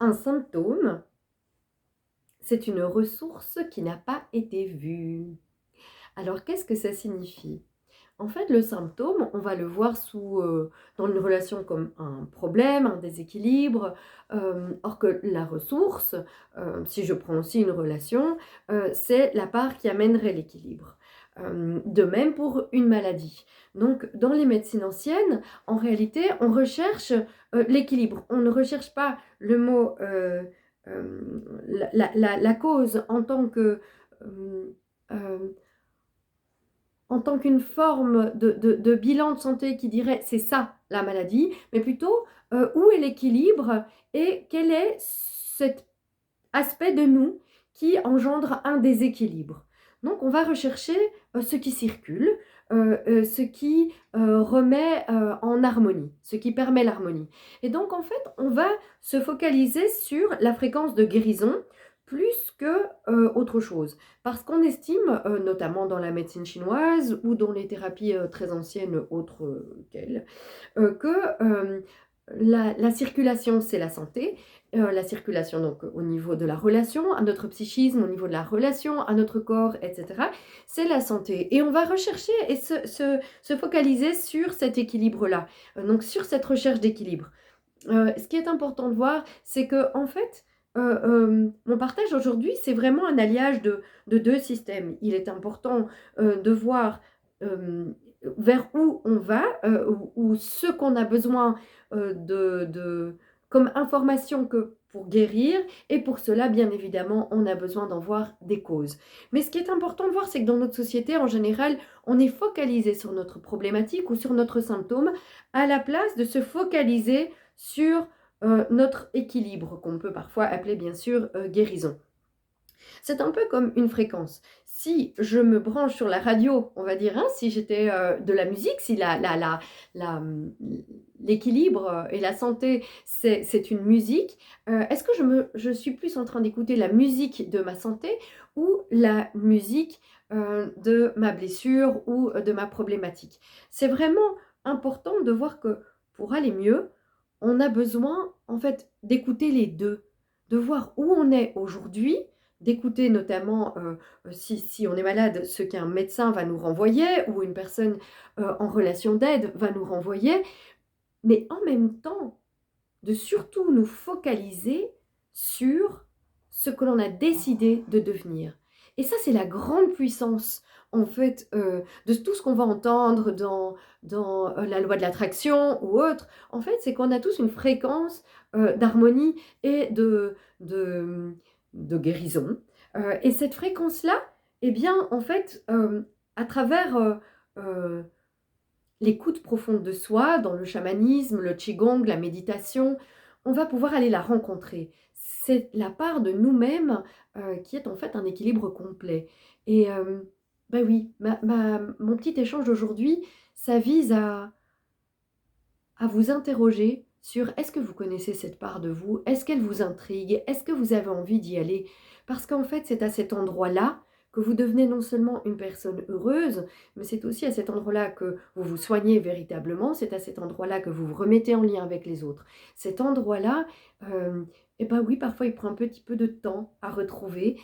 Un symptôme, c'est une ressource qui n'a pas été vue. Alors, qu'est-ce que ça signifie? En fait, le symptôme, on va le voir dans une relation comme un problème, un déséquilibre, or que la ressource, si je prends aussi une relation, c'est la part qui amènerait l'équilibre. De même pour une maladie. Donc, dans les médecines anciennes, en réalité, on recherche l'équilibre. On ne recherche pas le mot, la cause euh, euh, en tant qu'une forme de bilan de santé qui dirait c'est ça la maladie, mais plutôt où est l'équilibre et quel est cet aspect de nous qui engendre un déséquilibre. Donc on va rechercher ce qui circule, ce qui remet en harmonie, ce qui permet l'harmonie. Et donc en fait, on va se focaliser sur la fréquence de guérison plus que autre chose. Parce qu'on estime, notamment dans la médecine chinoise ou dans les thérapies très anciennes autres qu'elles, que la circulation, c'est la santé. La circulation, donc, au niveau de la relation, à notre psychisme, au niveau de la relation, à notre corps, etc., c'est la santé. Et on va rechercher et se focaliser sur cet équilibre-là, donc sur cette recherche d'équilibre. Ce qui est important de voir, c'est que en fait, mon partage aujourd'hui, c'est vraiment un alliage de deux systèmes. Il est important de voir euh, vers où on va, ou ce qu'on a besoin comme information que pour guérir, et pour cela, bien évidemment, on a besoin d'en voir des causes. Mais ce qui est important de voir, c'est que dans notre société, en général, on est focalisé sur notre problématique ou sur notre symptôme, à la place de se focaliser sur notre équilibre, qu'on peut parfois appeler bien sûr guérison. C'est un peu comme une fréquence. Si je me branche sur la radio, on va dire, hein, si j'étais de la musique, si l'équilibre et la santé, c'est une musique, est-ce que je suis plus en train d'écouter la musique de ma santé ou la musique de ma blessure ou de ma problématique? C'est vraiment important de voir que pour aller mieux, on a besoin en fait d'écouter les deux, de voir où on est aujourd'hui, d'écouter notamment, si on est malade, ce qu'un médecin va nous renvoyer ou une personne en relation d'aide va nous renvoyer, mais en même temps, de surtout nous focaliser sur ce que l'on a décidé de devenir. Et ça, c'est la grande puissance, en fait, de tout ce qu'on va entendre dans la loi de l'attraction ou autre. En fait, c'est qu'on a tous une fréquence d'harmonie et de guérison. Et cette fréquence-là, eh bien, en fait, à travers l'écoute profonde de soi, dans le chamanisme, le qigong, la méditation, on va pouvoir aller la rencontrer. C'est la part de nous-mêmes qui est en fait un équilibre complet. Et ben oui, mon petit échange d'aujourd'hui, ça vise à vous interroger sur est-ce que vous connaissez cette part de vous? Est-ce qu'elle vous intrigue? Est-ce que vous avez envie d'y aller? Parce qu'en fait, c'est à cet endroit-là que vous devenez non seulement une personne heureuse, mais c'est aussi à cet endroit-là que vous vous soignez véritablement, c'est à cet endroit-là que vous vous remettez en lien avec les autres. Cet endroit-là, eh ben oui, parfois il prend un petit peu de temps à retrouver.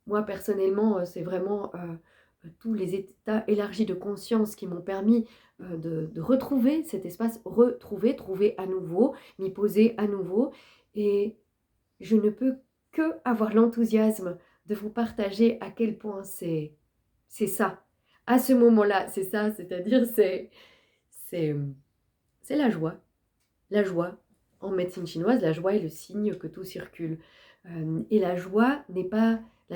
Moi, personnellement, c'est vraiment tous les états élargis de conscience qui m'ont permis de retrouver cet espace, trouver à nouveau, m'y poser à nouveau. Et je ne peux que avoir l'enthousiasme de vous partager à quel point c'est ça. À ce moment-là, c'est ça, c'est-à-dire c'est c'est la joie. La joie. En médecine chinoise, la joie est le signe que tout circule. Et la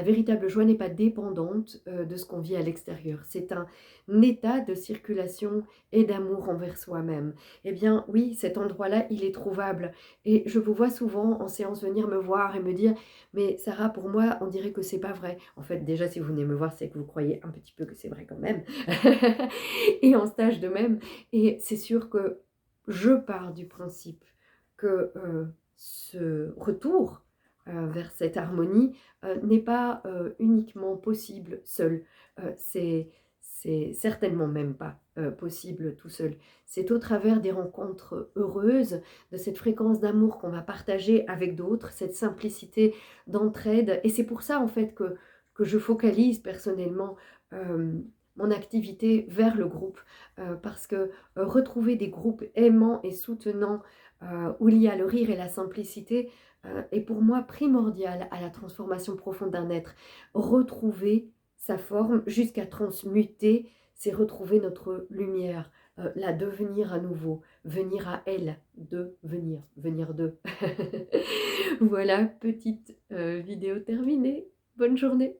véritable joie n'est pas dépendante de ce qu'on vit à l'extérieur. C'est un état de circulation et d'amour envers soi-même. Eh bien, oui, cet endroit-là, il est trouvable. Et je vous vois souvent en séance venir me voir et me dire, mais Sarah, pour moi, on dirait que c'est pas vrai. En fait, déjà, si vous venez me voir, c'est que vous croyez un petit peu que c'est vrai quand même. Et en stage de même. Et c'est sûr que je pars du principe que ce retour vers cette harmonie n'est pas uniquement possible seul. C'est c'est certainement même pas, possible tout seul. C'est au travers des rencontres heureuses, de cette fréquence d'amour qu'on va partager avec d'autres, cette simplicité d'entraide et c'est pour ça en fait que je focalise personnellement, mon activité vers le groupe, parce que, retrouver des groupes aimants et soutenants, où il y a le rire et la simplicité, est pour moi primordial à la transformation profonde d'un être. Retrouver sa forme jusqu'à transmuter, c'est retrouver notre lumière, la devenir à nouveau, venir à elle, devenir, venir d'eux. Voilà, petite, vidéo terminée. Bonne journée.